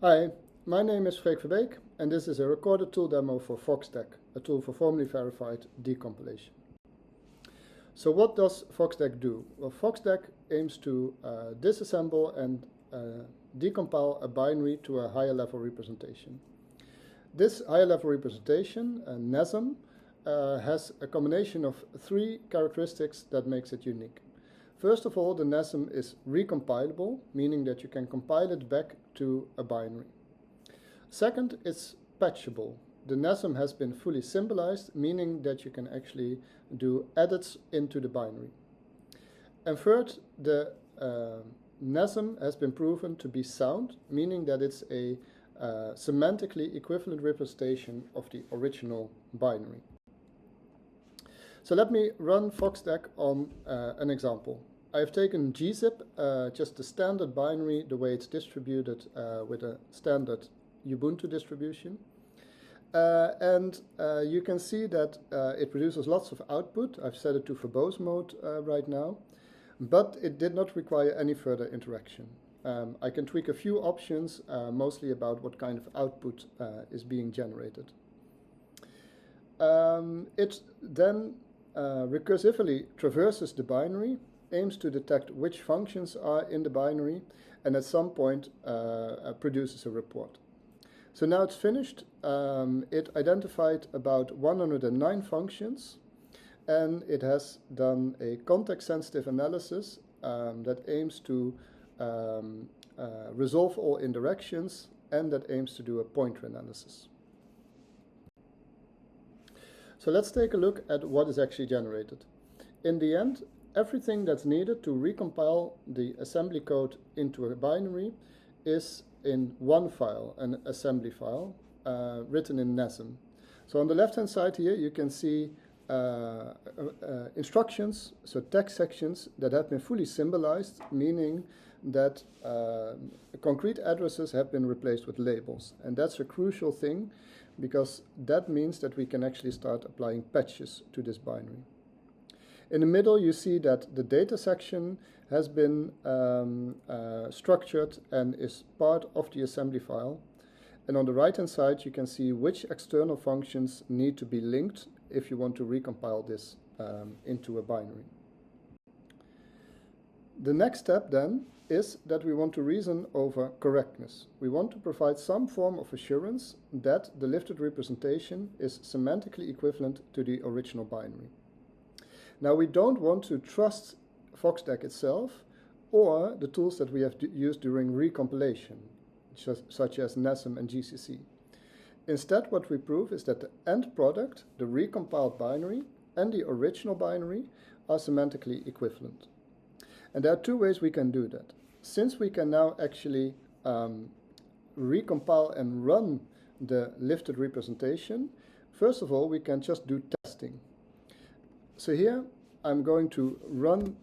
Hi, my name is Freek Verbeek and this is a recorded tool demo for FoxDec, a tool for formally verified decompilation. So what does FoxDec do? Well, FoxDec aims to disassemble and decompile a binary to a higher level representation. This higher level representation, NASM, has a combination of three characteristics that makes it unique. First of all, the NASM is recompilable, meaning that you can compile it back to a binary. Second, it's patchable. The NASM has been fully symbolized, meaning that you can actually do edits into the binary. And third, the NASM has been proven to be sound, meaning that it's a semantically equivalent representation of the original binary. So let me run FoxDec on an example. I've taken gzip, just the standard binary, the way it's distributed with a standard Ubuntu distribution. You can see that it produces lots of output. I've set it to verbose mode right now, but it did not require any further interaction. I can tweak a few options, mostly about what kind of output is being generated. It then recursively traverses the binary, aims to detect which functions are in the binary, and at some point produces a report. So now it's finished. It identified about 109 functions, and it has done a context-sensitive analysis that aims to resolve all indirections, and that aims to do a pointer analysis. So let's take a look at what is actually generated. In the end, everything that's needed to recompile the assembly code into a binary is in one file, an assembly file, written in NASM. So on the left-hand side here, you can see instructions, so text sections that have been fully symbolized, meaning that concrete addresses have been replaced with labels. And that's a crucial thing, because that means that we can actually start applying patches to this binary. In the middle, you see that the data section has been structured and is part of the assembly file. And on the right-hand side, you can see which external functions need to be linked if you want to recompile this into a binary. The next step then is that we want to reason over correctness. We want to provide some form of assurance that the lifted representation is semantically equivalent to the original binary. Now, we don't want to trust FoxDec itself or the tools that we have used during recompilation, such as NASM and GCC. Instead, what we prove is that the end product, the recompiled binary, and the original binary are semantically equivalent. And there are two ways we can do that. Since we can now actually recompile and run the lifted representation, first of all, we can just do testing. So here I'm going to run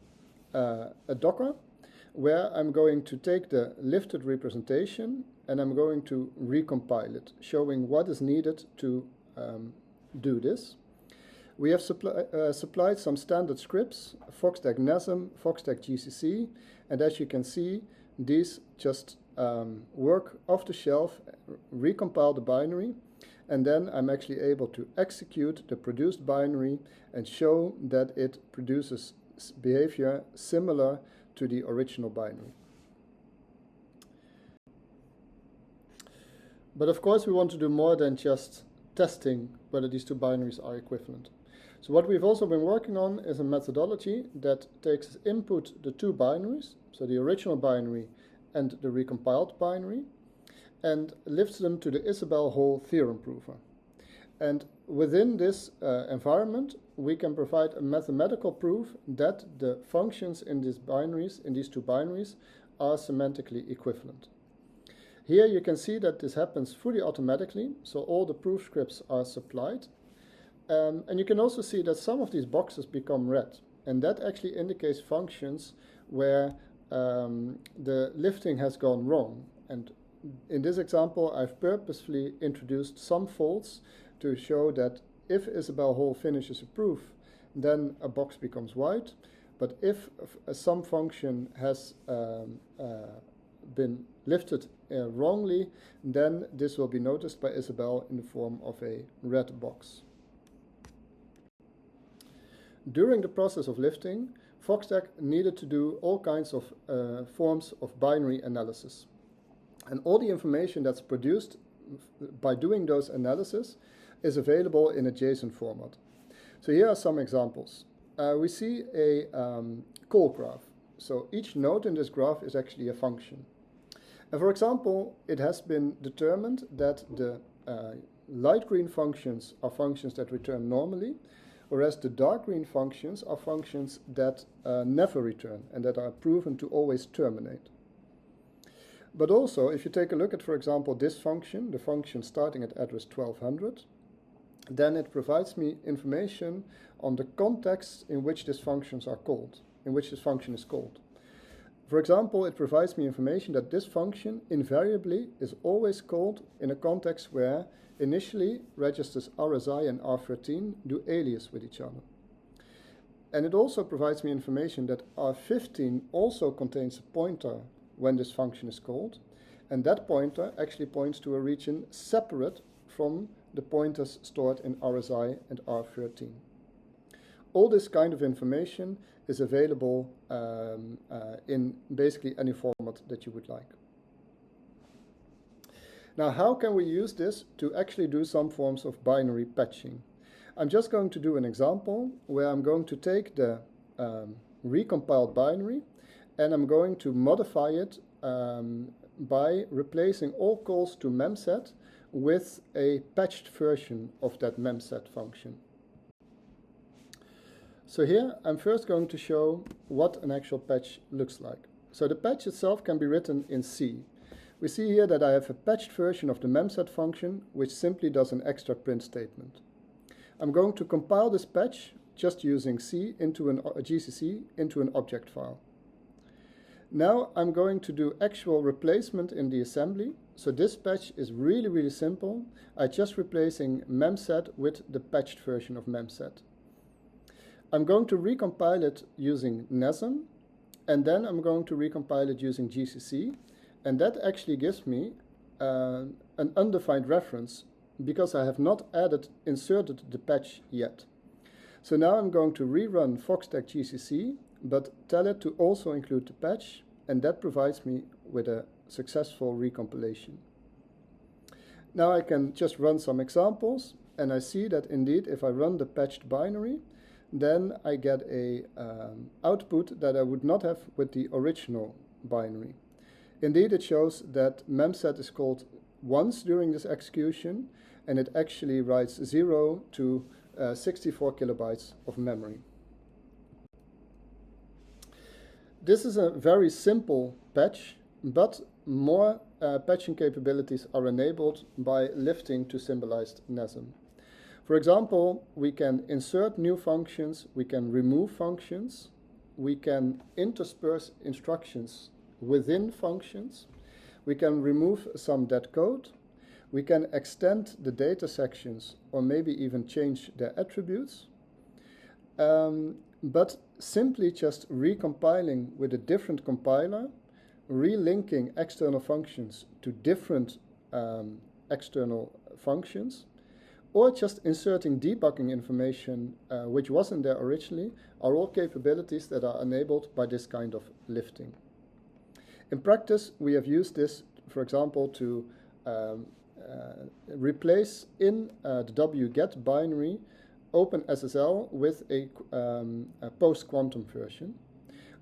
a Docker where I'm going to take the lifted representation and I'm going to recompile it, showing what is needed to do this. We have supplied some standard scripts, FoxDecNASM, FoxDecGCC, and as you can see, these just work off the shelf, recompile the binary, and then I'm actually able to execute the produced binary and show that it produces behavior similar to the original binary. But of course, we want to do more than just testing whether these two binaries are equivalent. So what we've also been working on is a methodology that takes as input the two binaries, so the original binary and the recompiled binary, and lifts them to the Isabelle-Hall theorem prover. And within this environment, we can provide a mathematical proof that the functions in these two binaries, are semantically equivalent. Here you can see that this happens fully automatically, so all the proof scripts are supplied. And you can also see that some of these boxes become red, and that actually indicates functions where the lifting has gone wrong. And in this example, I've purposefully introduced some faults to show that if Isabelle-Hall finishes a proof, then a box becomes white. But if some function has been lifted wrongly, then this will be noticed by Isabel in the form of a red box. During the process of lifting, FoxDec needed to do all kinds of forms of binary analysis. And all the information that's produced by doing those analysis is available in a JSON format. So here are some examples. We see a call graph. So each node in this graph is actually a function. And for example, it has been determined that the light green functions are functions that return normally, whereas the dark green functions are functions that never return and that are proven to always terminate. But also, if you take a look at, for example, this function, the function starting at address 1200, then it provides me information on the context in which these functions are called, in which this function is called. For example, it provides me information that this function invariably is always called in a context where initially registers RSI and R13 do alias with each other. And it also provides me information that R15 also contains a pointer when this function is called, and that pointer actually points to a region separate from the pointers stored in RSI and R13. All this kind of information is available in basically any format that you would like. Now, how can we use this to actually do some forms of binary patching? I'm just going to do an example where I'm going to take the recompiled binary and I'm going to modify it by replacing all calls to memset with a patched version of that memset function. So here I'm first going to show what an actual patch looks like. So the patch itself can be written in C. We see here that I have a patched version of the memset function which simply does an extra print statement. I'm going to compile this patch just using C into a GCC into an object file. Now I'm going to do actual replacement in the assembly. So this patch is really simple. I'm just replacing memset with the patched version of memset. I'm going to recompile it using NASM, and then I'm going to recompile it using GCC, and that actually gives me an undefined reference because I have not inserted the patch yet. So now I'm going to rerun FoxDec GCC, but tell it to also include the patch, and that provides me with a successful recompilation. Now I can just run some examples, and I see that indeed if I run the patched binary, then I get a output that I would not have with the original binary. Indeed, it shows that memset is called once during this execution, and it actually writes 0 to 64 kilobytes of memory. This is a very simple patch, but more patching capabilities are enabled by lifting to symbolized NASM. For example, we can insert new functions, we can remove functions, we can intersperse instructions within functions, we can remove some dead code, we can extend the data sections or maybe even change their attributes. But simply just recompiling with a different compiler, relinking external functions to different external functions, or just inserting debugging information which wasn't there originally, are all capabilities that are enabled by this kind of lifting. In practice, we have used this, for example, to replace in the wget binary OpenSSL with a post-quantum version.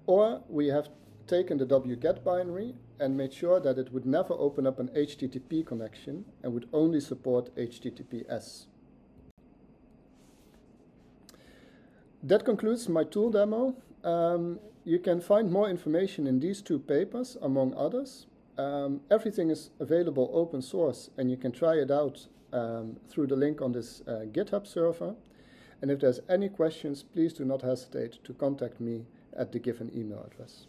Or we have taken the wget binary and made sure that it would never open up an HTTP connection and would only support HTTPS. That concludes my tool demo. You can find more information in these two papers, among others. Everything is available open source, and you can try it out through the link on this GitHub server. And if there's any questions, please do not hesitate to contact me at the given email address.